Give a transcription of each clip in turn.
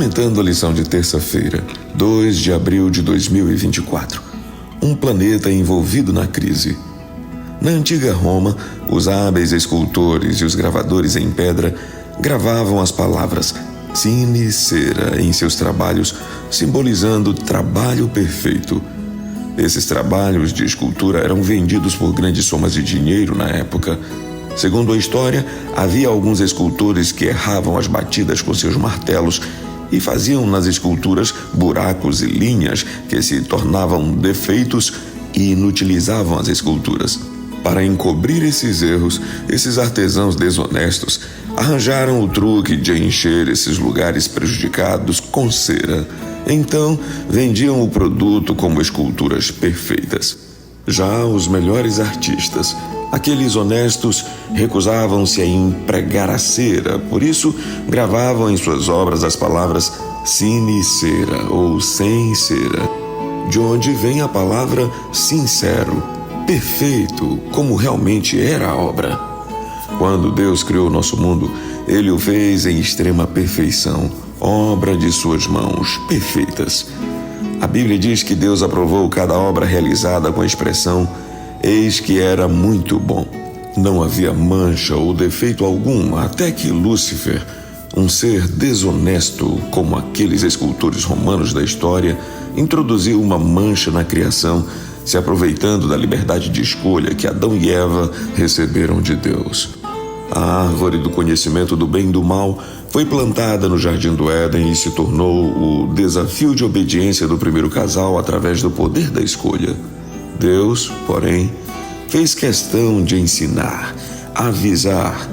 Comentando a lição de terça-feira, 2 de abril de 2024. Um planeta envolvido na crise. Na antiga Roma, os hábeis escultores e os gravadores em pedra gravavam as palavras sine cera em seus trabalhos, simbolizando trabalho perfeito. Esses trabalhos de escultura eram vendidos por grandes somas de dinheiro na época. Segundo a história, havia alguns escultores que erravam as batidas com seus martelos e faziam nas esculturas buracos e linhas que se tornavam defeitos e inutilizavam as esculturas. Para encobrir esses erros, esses artesãos desonestos arranjaram o truque de encher esses lugares prejudicados com cera. Então, vendiam o produto como esculturas perfeitas. Já os melhores artistas, aqueles honestos, recusavam-se a empregar a cera, por isso gravavam em suas obras as palavras sine cera ou sem cera, de onde vem a palavra sincero, perfeito, como realmente era a obra. Quando Deus criou o nosso mundo, Ele o fez em extrema perfeição, obra de suas mãos, perfeitas. A Bíblia diz que Deus aprovou cada obra realizada com a expressão eis que era muito bom. Não havia mancha ou defeito algum, até que Lúcifer, um ser desonesto como aqueles escultores romanos da história, introduziu uma mancha na criação, se aproveitando da liberdade de escolha que Adão e Eva receberam de Deus. A árvore do conhecimento do bem e do mal foi plantada no Jardim do Éden e se tornou o desafio de obediência do primeiro casal através do poder da escolha. Deus, porém, fez questão de ensinar, avisar,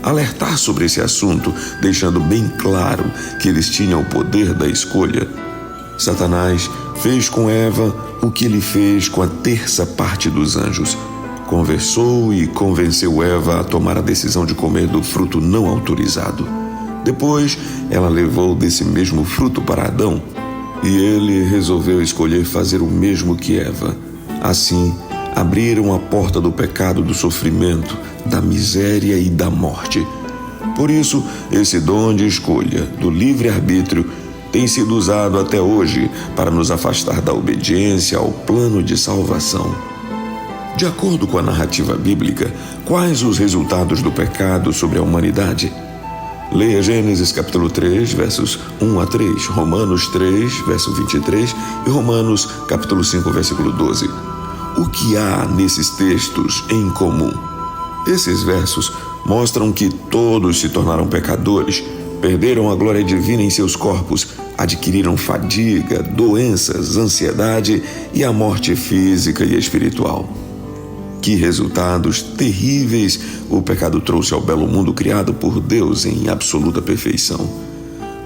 alertar sobre esse assunto, deixando bem claro que eles tinham o poder da escolha. Satanás fez com Eva o que ele fez com a terça parte dos anjos. Conversou e convenceu Eva a tomar a decisão de comer do fruto não autorizado. Depois, ela levou desse mesmo fruto para Adão, e ele resolveu escolher fazer o mesmo que Eva. Assim, abriram a porta do pecado, do sofrimento, da miséria e da morte. Por isso, esse dom de escolha, do livre-arbítrio, tem sido usado até hoje para nos afastar da obediência ao plano de salvação. De acordo com a narrativa bíblica, quais os resultados do pecado sobre a humanidade? Leia Gênesis capítulo 3, versos 1 a 3, Romanos 3, verso 23 e Romanos capítulo 5, versículo 12. O que há nesses textos em comum? Esses versos mostram que todos se tornaram pecadores, perderam a glória divina em seus corpos, adquiriram fadiga, doenças, ansiedade e a morte física e espiritual. Que resultados terríveis o pecado trouxe ao belo mundo criado por Deus em absoluta perfeição.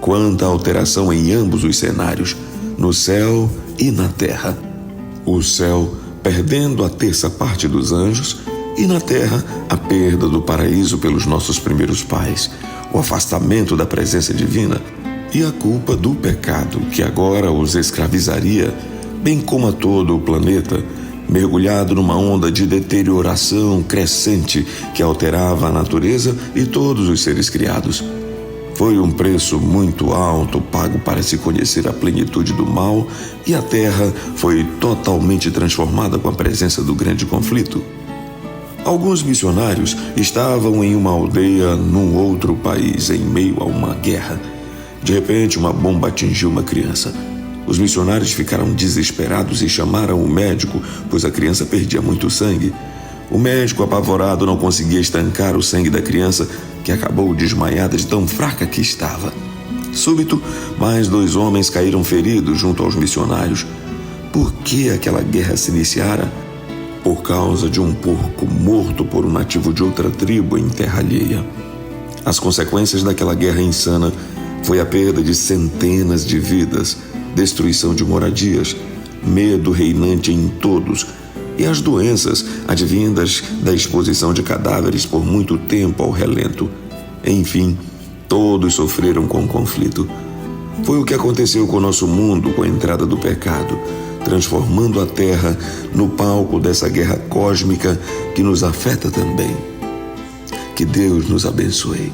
Quanta alteração em ambos os cenários, no céu e na terra. O céu perdendo a terça parte dos anjos e na terra a perda do paraíso pelos nossos primeiros pais, o afastamento da presença divina e a culpa do pecado que agora os escravizaria, bem como a todo o planeta, mergulhado numa onda de deterioração crescente que alterava a natureza e todos os seres criados. Foi um preço muito alto pago para se conhecer a plenitude do mal e a terra foi totalmente transformada com a presença do grande conflito. Alguns missionários estavam em uma aldeia num outro país em meio a uma guerra. De repente, uma bomba atingiu uma criança. Os missionários ficaram desesperados e chamaram o médico, pois a criança perdia muito sangue. O médico, apavorado, não conseguia estancar o sangue da criança, que acabou desmaiada de tão fraca que estava. Súbito, mais 2 homens caíram feridos junto aos missionários. Por que aquela guerra se iniciara? Por causa de um porco morto por um nativo de outra tribo em terra alheia. As consequências daquela guerra insana foi a perda de centenas de vidas, destruição de moradias, medo reinante em todos e as doenças advindas da exposição de cadáveres por muito tempo ao relento. Enfim, todos sofreram com o conflito. Foi o que aconteceu com o nosso mundo com a entrada do pecado, transformando a Terra no palco dessa guerra cósmica que nos afeta também. Que Deus nos abençoe.